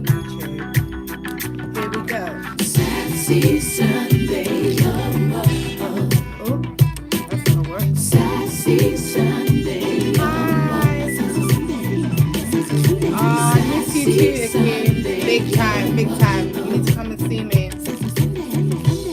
on YouTube. Here we go. Sassy Sunday, Oh, that's gonna work. Sassy Sunday, Hi. Sassy Sunday, I miss you too, Icky. Big time, big time. You need to come and see me.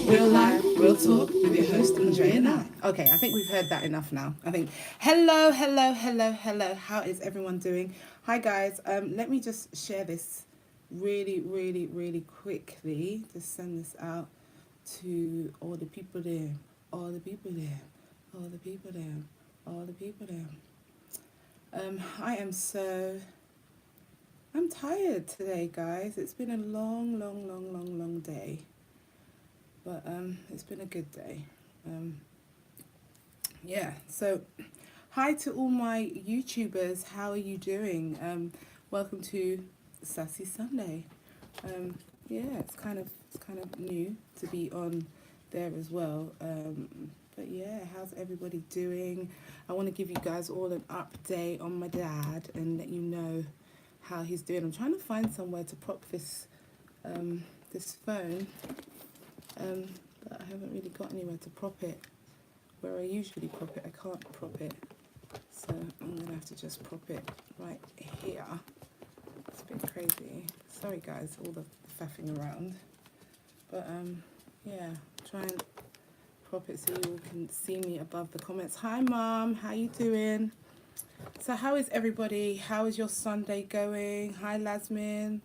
Real life, real talk with your host, Andrea and I. Okay, I think we've heard that enough now. I think, hello, hello, hello, hello. How is everyone doing? Hi, guys. Let me just share this really quickly. Just send this out to all the people there. All the people there. All the people there. All the people there. I'm tired today, guys. It's been a long day. But it's been a good day. Yeah, so hi to all my YouTubers. How are you doing? Welcome to Sassy Sunday. Yeah, it's kind of new to be on there as well. But yeah, how's everybody doing? I want to give you guys all an update on my dad and let you know how he's doing. I'm trying to find somewhere to prop this this phone. But I haven't really got anywhere to prop it. Where I usually prop it, I can't prop it. So I'm going to have to just prop it right here. It's a bit crazy. Sorry guys, all the faffing around. But yeah, try and prop it so you all can see me above the comments. Hi Mom, how you doing? So how is everybody? How is your Sunday going? Hi Lasmin.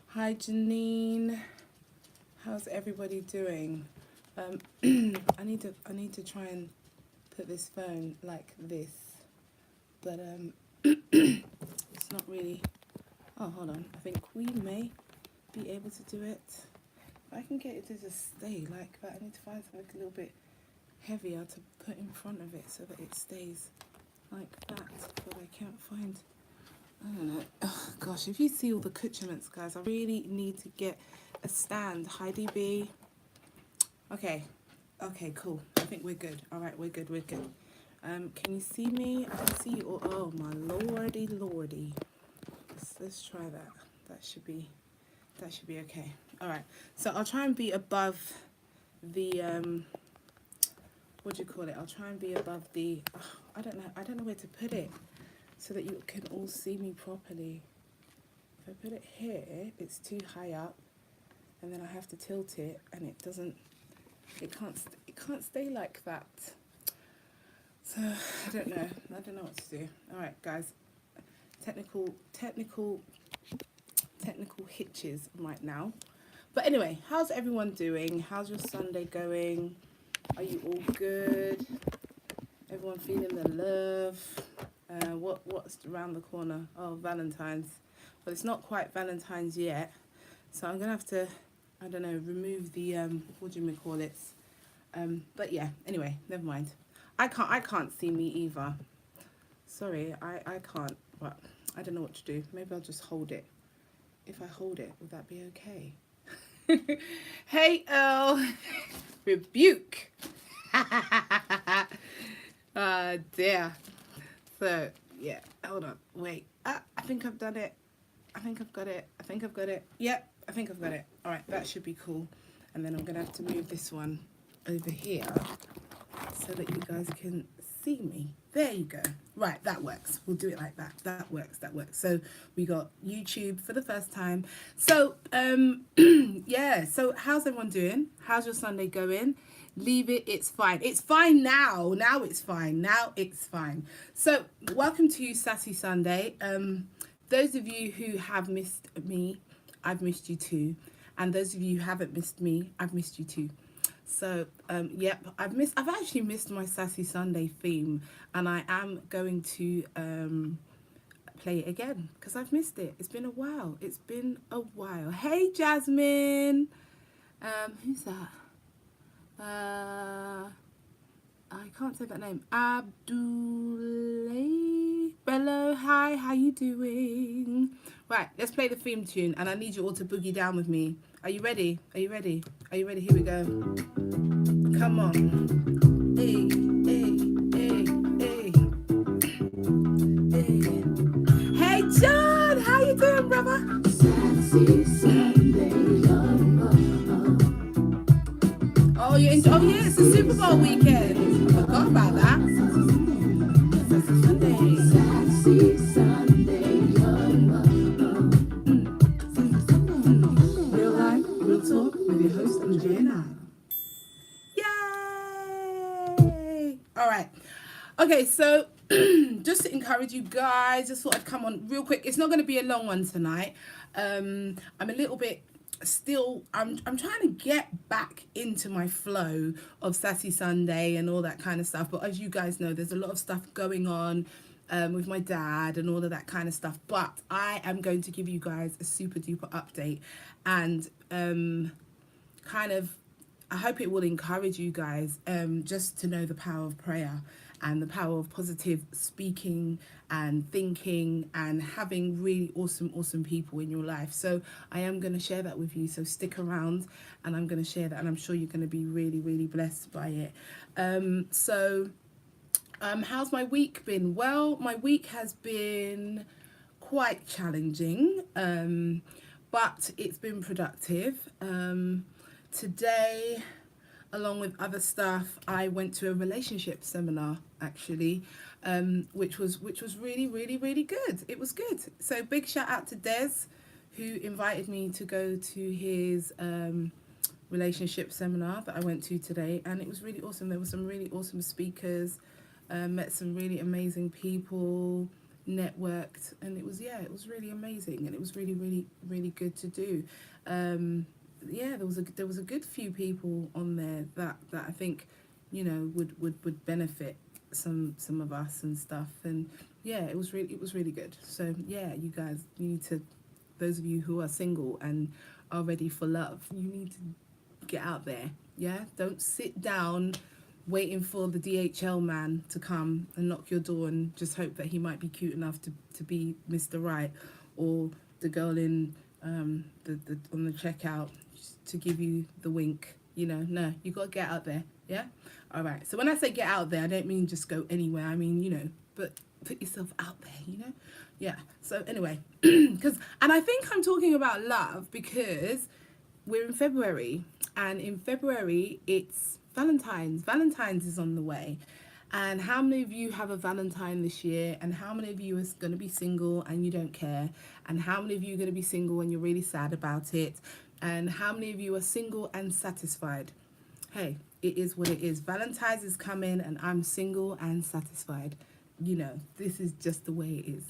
Hi Janine. How's everybody doing? I need to try and put this phone like this, but it's not really. Oh, hold on. I think we may be able to do it. If I can get it to just stay like that, I need to find something a little bit heavier to put in front of it so that it stays like that. But I can't find. I don't know. Oh, gosh, if you see all the accoutrements, guys, I really need to get a stand. Hi DB. Okay, cool. I think we're good. All right, we're good. Can you see me? I can see you. Oh my lordy. Let's try that. That should be okay. All right. So I'll try and be above the what do you call it? I'll try and be above the. I don't know where to put it so that you can all see me properly. If I put it here, it's too high up, and then I have to tilt it, and it doesn't. It can't stay like that. So I don't know what to do. All right, guys. Technical hitches right now. But anyway, how's everyone doing? How's your Sunday going? Are you all good? Everyone feeling the love? What's around the corner? Oh, Valentine's. Well, it's not quite Valentine's yet, so I'm gonna have to, I don't know, remove the what do you call it? But yeah. Anyway, never mind. I can't see me either. Sorry, I can't. But I don't know what to do. Maybe I'll just hold it. If I hold it, would that be okay? Hey Earl, rebuke. Dear. So yeah, hold on, wait. I think I've done it. I think I've got it. Yep, I think I've got it. All right, that should be cool. And then I'm gonna have to move this one over here so that you guys can see me. There you go. Right, that works. We'll do it like that. That works. So we got YouTube for the first time. So yeah, so how's everyone doing? How's your Sunday going? Leave it, it's fine. It's fine now. Now it's fine. So welcome to Sassy Sunday. Those of you who have missed me, I've missed you too. And those of you who haven't missed me, I've missed you too. So yep, I've actually missed my Sassy Sunday theme, and I am going to play it again because I've missed it. It's been a while. Hey Jasmine. Who's that? I can't say that name. Abdullah Bello. Hi, how you doing? Right, let's play the theme tune, and I need you all to boogie down with me. Are you ready? Here we go. Come on. Hey. Hey, John, how you doing, brother? Sassy Sunday. Oh, you enjoy? Oh, yeah, it's the Super Bowl weekend. I forgot about that. Sassy Sunday. Sassy Sunday. Real life, real talk with your host, Andrea Nile. Yay! All right. Okay, so just to encourage you guys, just thought I'd come on real quick. It's not going to be a long one tonight. I'm a little bit still, I'm trying to get back into my flow of Sassy Sunday and all that kind of stuff. But as you guys know, there's a lot of stuff going on with my dad and all of that kind of stuff. But I am going to give you guys a super duper update and kind of, I hope it will encourage you guys just to know the power of prayer and the power of positive speaking and thinking and having really awesome people in your life. So I am going to share that with you. So stick around and I'm going to share that and I'm sure you're going to be really blessed by it. How's my week been? Well, my week has been quite challenging, but it's been productive. Today, along with other stuff, I went to a relationship seminar actually, which was really good. It was good. So big shout out to Des, who invited me to go to his relationship seminar that I went to today, and it was really awesome. There were some really awesome speakers, met some really amazing people, networked, and it was really amazing, and it was really good to do. There was a good few people on there that I think, you know, would benefit some of us and stuff, and yeah, it was really good. So yeah, you guys, you need to, those of you who are single and are ready for love, you need to get out there. Yeah, don't sit down waiting for the DHL man to come and knock your door and just hope that he might be cute enough to be Mr. Right, or the girl in the on the checkout to give you the wink. You know, no, you got to get out there. Yeah. All right. So when I say get out there, I don't mean just go anywhere. I mean, you know, but put yourself out there, you know? Yeah. So anyway, and I think I'm talking about love because we're in February, and in February it's Valentine's. Valentine's is on the way. And how many of you have a Valentine this year? And how many of you is going to be single and you don't care? And how many of you are going to be single and you're really sad about it? And how many of you are single and satisfied? Hey, it is what it is. Valentine's is coming and I'm single and satisfied. You know, this is just the way it is.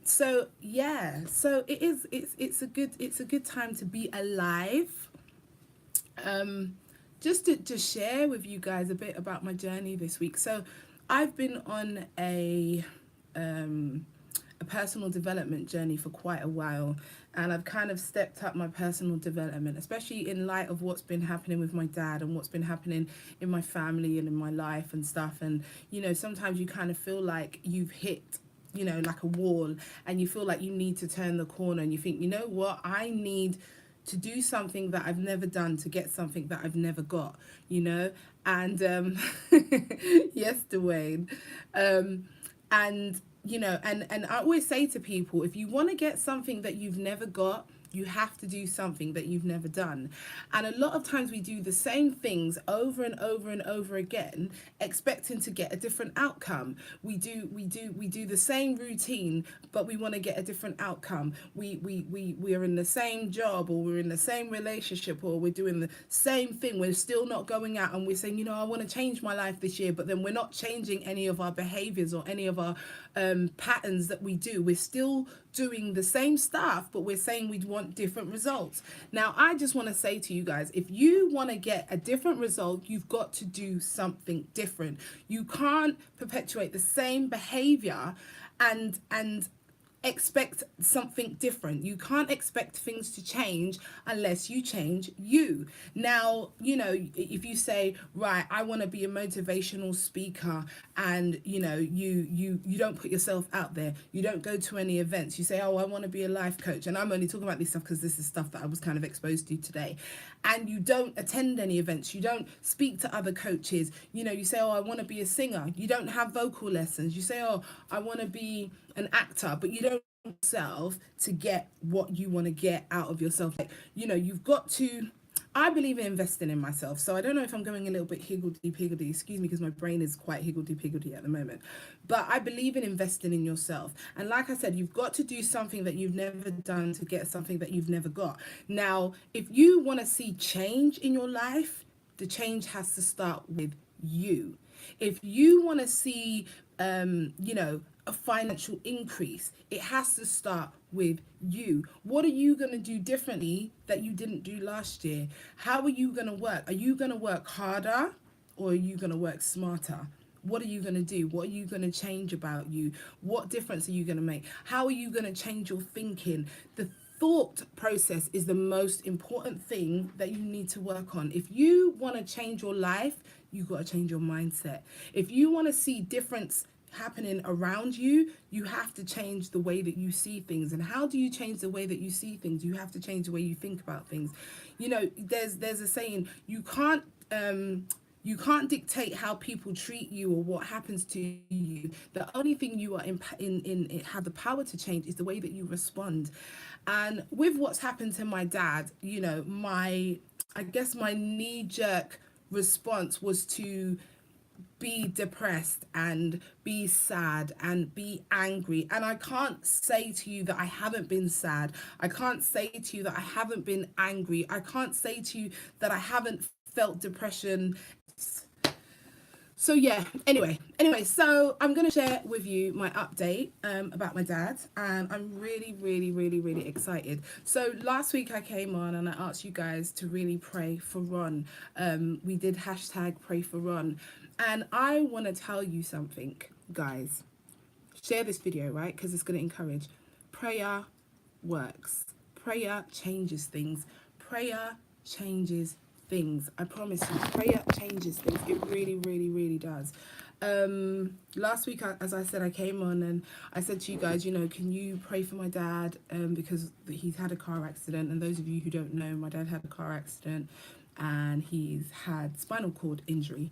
So yeah, so it's a good time to be alive. Just to share with you guys a bit about my journey this week. So I've been on a personal development journey for quite a while, and I've kind of stepped up my personal development, especially in light of what's been happening with my dad and what's been happening in my family and in my life and stuff. And you know, sometimes you kind of feel like you've hit, you know, like a wall, and you feel like you need to turn the corner, and you think, you know what, I need to do something that I've never done to get something that I've never got, you know. And yes, Dwayne. And you know, and I always say to people, if you want to get something that you've never got, you have to do something that you've never done. And a lot of times we do the same things over and over again, expecting to get a different outcome. We do the same routine, but we want to get a different outcome. We are in the same job, or we're in the same relationship, or we're doing the same thing. We're still not going out and we're saying, you know, I want to change my life this year, but then we're not changing any of our behaviors or any of our patterns that we do. We're still doing the same stuff, but we're saying we want different results. Now, I just want to say to you guys, if you want to get a different result, you've got to do something different. You can't perpetuate the same behavior and expect something different. You can't expect things to change unless you change you. Now, you know, if you say, right, I want to be a motivational speaker, and you know, you don't put yourself out there, you don't go to any events, you say, oh, I want to be a life coach, and I'm only talking about this stuff because this is stuff that I was kind of exposed to today, and you don't attend any events, you don't speak to other coaches, you know, you say, oh, I want to be a singer, you don't have vocal lessons, you say, oh, I want to be an actor, but you don't yourself to get what you want to get out of yourself. Like, you've got to, I believe in investing in myself. So I don't know if I'm going a little bit higgledy-piggledy, excuse me, because my brain is quite higgledy-piggledy at the moment. But I believe in investing in yourself. And like I said, you've got to do something that you've never done to get something that you've never got. Now, if you want to see change in your life, the change has to start with you. If you want to see, a financial increase, it has to start with you. What are you going to do differently that you didn't do last year? How are you going to work? Are you going to work harder or are you going to work smarter? What are you going to do? What are you going to change about you? What difference are you going to make? How are you going to change your thinking? The thought process is the most important thing that you need to work on. If you want to change your life, you've got to change your mindset. If you want to see difference happening around you, you have to change the way that you see things. And how do you change the way that you see things? You have to change the way you think about things. There's a saying, you can't dictate how people treat you or what happens to you. The only thing you are have the power to change is the way that you respond. And with what's happened to my dad, my knee-jerk response was to be depressed and be sad and be angry. And I can't say to you that I haven't been sad. I can't say to you that I haven't been angry. I can't say to you that I haven't felt depression. So yeah, anyway, so I'm going to share with you my update about my dad, and I'm really, really, really, really excited. So last week I came on and I asked you guys to really pray for Ron. We did hashtag pray for Ron, and I want to tell you something, guys. Share this video, right? Because it's going to encourage. Prayer works. Prayer changes things. Prayer changes things. I promise you, prayer changes things. It really, really, really does. Last week, as I said, I came on and I said to you guys, can you pray for my dad, because he's had a car accident. And those of you who don't know, my dad had a car accident and he's had spinal cord injury.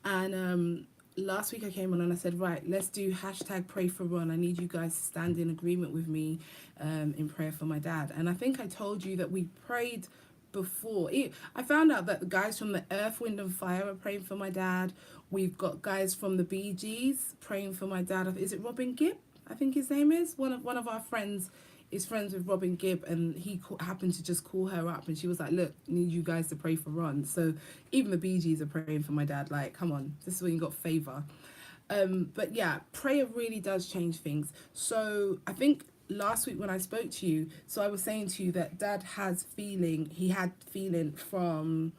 And last week I came on and I said, right, let's do hashtag pray for Ron. I need you guys to stand in agreement with me in prayer for my dad. And I think I told you that we prayed before. I found out that the guys from the Earth, Wind and Fire are praying for my dad. We've got guys from the Bee Gees praying for my dad. Is it Robin Gibb? I think his name is. One of our friends is friends with Robin Gibb, and he happened to just call her up and she was like, look, I need you guys to pray for Ron. So even the Bee Gees are praying for my dad. Like, come on, this is when you got favor. But yeah, prayer really does change things. So I think last week when I spoke to you, so I was saying to you that dad had feeling from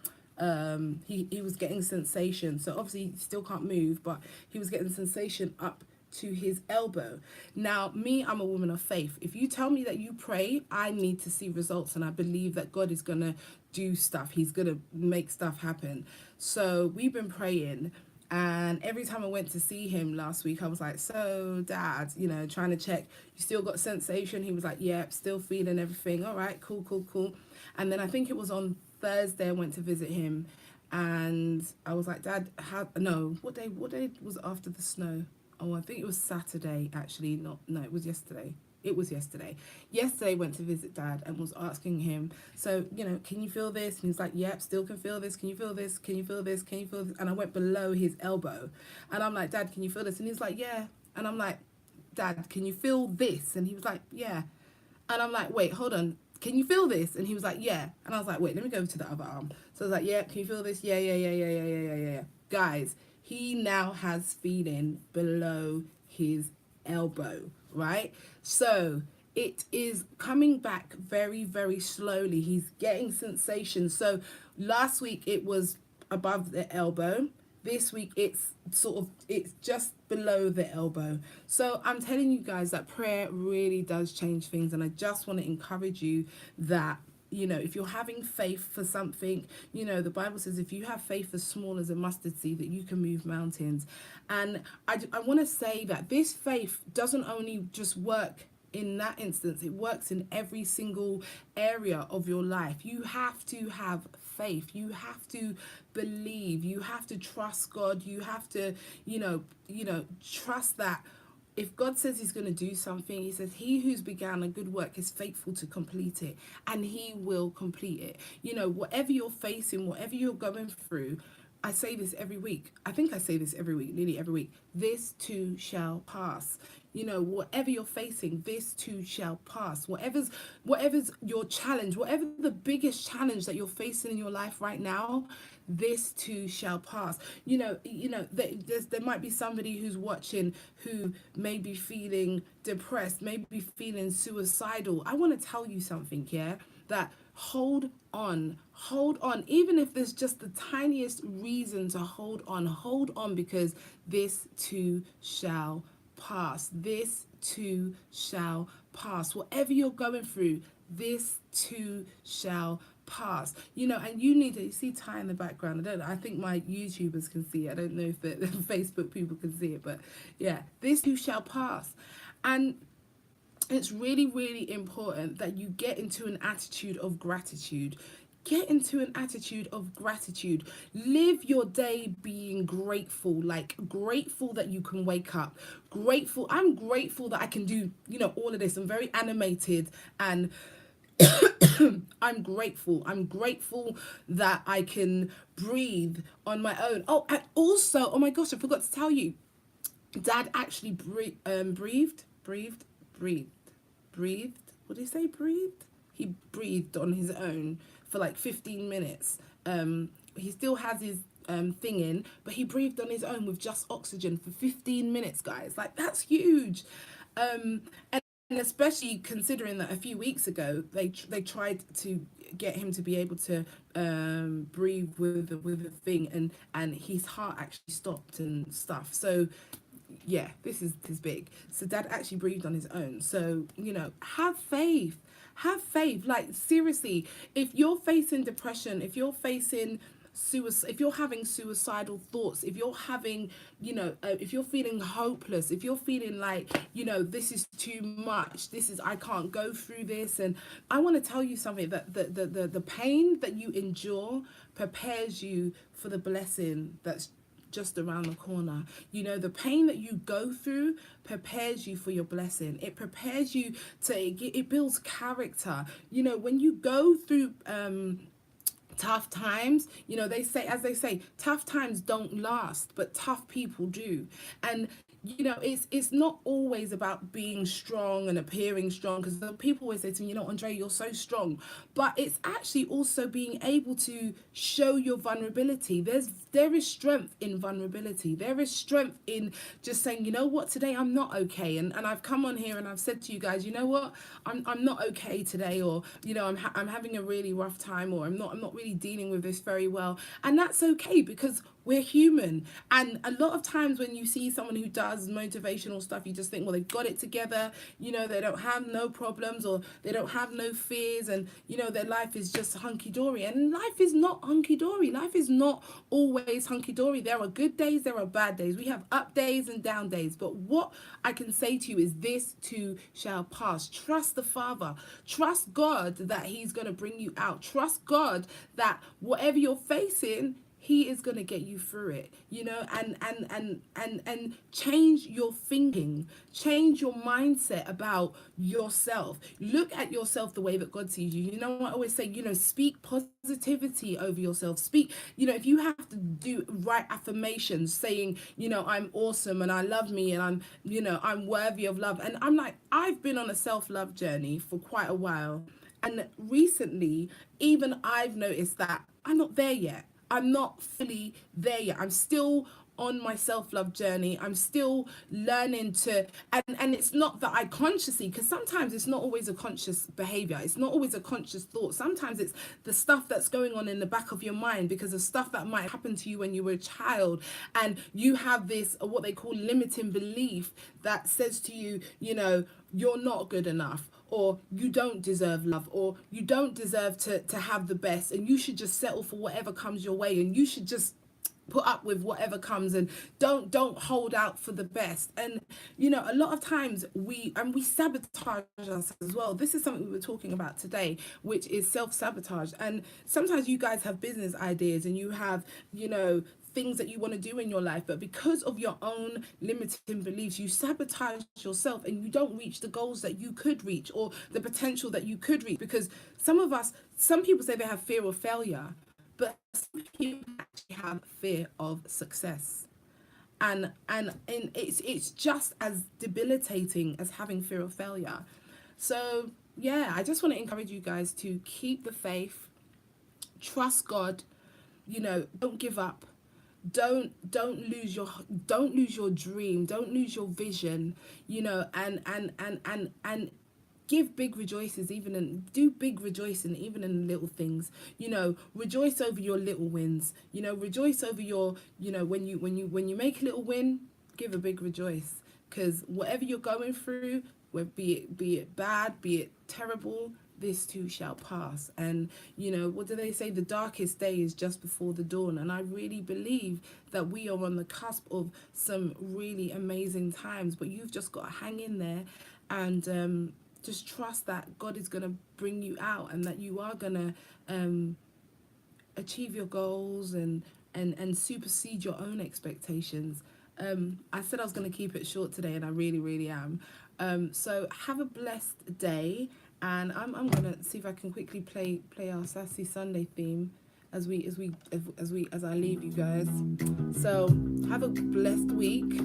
he was getting sensation. So obviously he still can't move, but he was getting sensation up to his elbow. Now, me, I'm a woman of faith. If you tell me that you pray, I need to see results, and I believe that God is gonna do stuff. He's gonna make stuff happen. So we've been praying. And every time I went to see him last week, I was like, so dad, trying to check, you still got sensation? He was like, yep, still feeling everything. All right, cool. And then I think it was on Thursday I went to visit him and I was like, dad, what day was after the snow? Oh, I think it was Saturday, actually. It was yesterday. It was yesterday. Yesterday, went to visit dad and was asking him, so, can you feel this? And he's like, yep, still can feel this. Can you feel this? Can you feel this? Can you feel this? And I went below his elbow. And I'm like, dad, can you feel this? And he's like, yeah. And I'm like, dad, can you feel this? And he was like, yeah. And I'm like, wait, hold on. Can you feel this? And he was like, yeah. And I was like, wait, let me go over to the other arm. So I was like, yeah, can you feel this? Yeah. Guys, he now has feeling below his elbow, right? So it is coming back very, very slowly. He's getting sensation. So last week it was above the elbow. This week it's just below the elbow. So I'm telling you guys that prayer really does change things, and I just want to encourage you that if you're having faith for something, the Bible says if you have faith as small as a mustard seed, that you can move mountains. And I want to say that this faith doesn't only just work in that instance, it works in every single area of your life. You have to have faith. You have to believe. You have to trust God. You have to, trust that if God says he's going to do something, he says, he who's began a good work is faithful to complete it, and he will complete it. You know, whatever you're facing, whatever you're going through, I say this every week. I think I say this every week, nearly every week. This too shall pass. You know, whatever you're facing, this too shall pass. Whatever's your challenge, whatever the biggest challenge that you're facing in your life right now, this too shall pass. There might be somebody who's watching who may be feeling depressed, maybe feeling suicidal. I want to tell you something, yeah, that hold on, even if there's just the tiniest reason to hold on, because this too shall pass. This too shall pass. Whatever you're going through, this too shall pass. And you need to see Ty in the background. I think my YouTubers can see it. I don't know if the Facebook people can see it, but yeah, this too shall pass. And it's really, really important that you get into an attitude of gratitude. Get into an attitude of gratitude. Live your day being grateful, like grateful that you can wake up. Grateful. I'm grateful that I can do, all of this. I'm very animated, and I'm grateful. I'm grateful that I can breathe on my own. Oh, and also, oh my gosh, I forgot to tell you, Dad actually breathed. What did he say? Breathed? He breathed on his own for like 15 minutes. He still has his thing in, but he breathed on his own with just oxygen for 15 minutes, guys. Like, that's huge. And especially considering that a few weeks ago they tried to get him to be able to breathe with a thing, and his heart actually stopped and stuff. So yeah, this is big. So Dad actually breathed on his own. So, have faith. Like, seriously, if you're facing depression, if you're facing suicide, if you're having suicidal thoughts, if you're having, if you're feeling hopeless, if you're feeling like, this is too much, I can't go through this. And I want to tell you something, that the pain that you endure prepares you for the blessing that's just around the corner. The pain that you go through prepares you for your blessing. It prepares you it builds character. When you go through tough times, they say tough times don't last, but tough people do. And it's not always about being strong and appearing strong, because people always say to me, Andre, you're so strong, but it's actually also being able to show your vulnerability. There is strength in vulnerability. There is strength in just saying, what, today I'm not okay, and I've come on here and I've said to you guys, what, I'm not okay today, or I'm having a really rough time, or I'm not really dealing with this very well, and that's okay, because we're human. And a lot of times when you see someone who does motivational stuff, you just think, well, they've got it together, they don't have no problems, or they don't have no fears, and their life is just hunky-dory. And life is not hunky-dory. Life is not always hunky-dory. There are good days, there are bad days. We have up days and down days. But what I can say to you is, this too shall pass. Trust the Father. Trust God that he's going to bring you out. Trust God that whatever you're facing, he is going to get you through it, and change your thinking, change your mindset about yourself. Look at yourself the way that God sees you. I always say, speak positivity over yourself. Speak, if you have to do right affirmations saying, I'm awesome and I love me, and I'm worthy of love. And I've been on a self-love journey for quite a while. And recently, even I've noticed that I'm not there yet. I'm not fully there yet. I'm still on my self-love journey. I'm still learning to, and it's not that I consciously, because sometimes it's not always a conscious behavior. It's not always a conscious thought. Sometimes it's the stuff that's going on in the back of your mind because of stuff that might happen to you when you were a child, and you have this, what they call limiting belief, that says to you, you're not good enough, or you don't deserve love, or you don't deserve to have the best, and you should just settle for whatever comes your way, and you should just put up with whatever comes, and don't hold out for the best. And a lot of times we sabotage us as well. This is something we were talking about today, which is self-sabotage. And sometimes you guys have business ideas, and you have things that you want to do in your life, but because of your own limiting beliefs, you sabotage yourself and you don't reach the goals that you could reach or the potential that you could reach. Because some people say they have fear of failure, but some people actually have fear of success. And it's just as debilitating as having fear of failure. So yeah, I just want to encourage you guys to keep the faith, trust God, don't give up. Don't lose your dream, don't lose your vision, and give big rejoices, do big rejoicing even in little things. Rejoice over your little wins. Rejoice over your, when you make a little win, give a big rejoice, because whatever you're going through, be it bad, be it terrible, this too shall pass. And what do they say, the darkest day is just before the dawn. And I really believe that we are on the cusp of some really amazing times, but you've just got to hang in there and just trust that God is going to bring you out, and that you are going to achieve your goals and supersede your own expectations. I said I was going to keep it short today, and I really, really am. So have a blessed day, and I'm going to see if I can quickly play our Sassy Sunday theme as I leave you guys. So have a blessed week.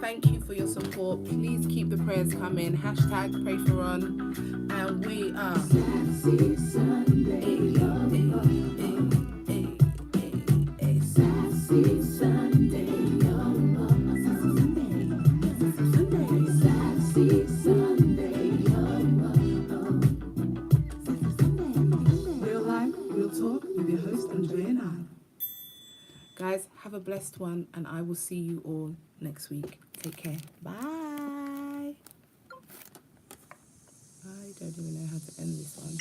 Thank you for your support. Please keep the prayers coming. Hashtag pray for on. And we are Sassy Sunday. Sassy Sunday. Sassy Sunday. Real Life, Real Talk with your host, Andrea. Guys, have a blessed one, and I will see you all next week. Take care. Bye. I don't even know how to end this one.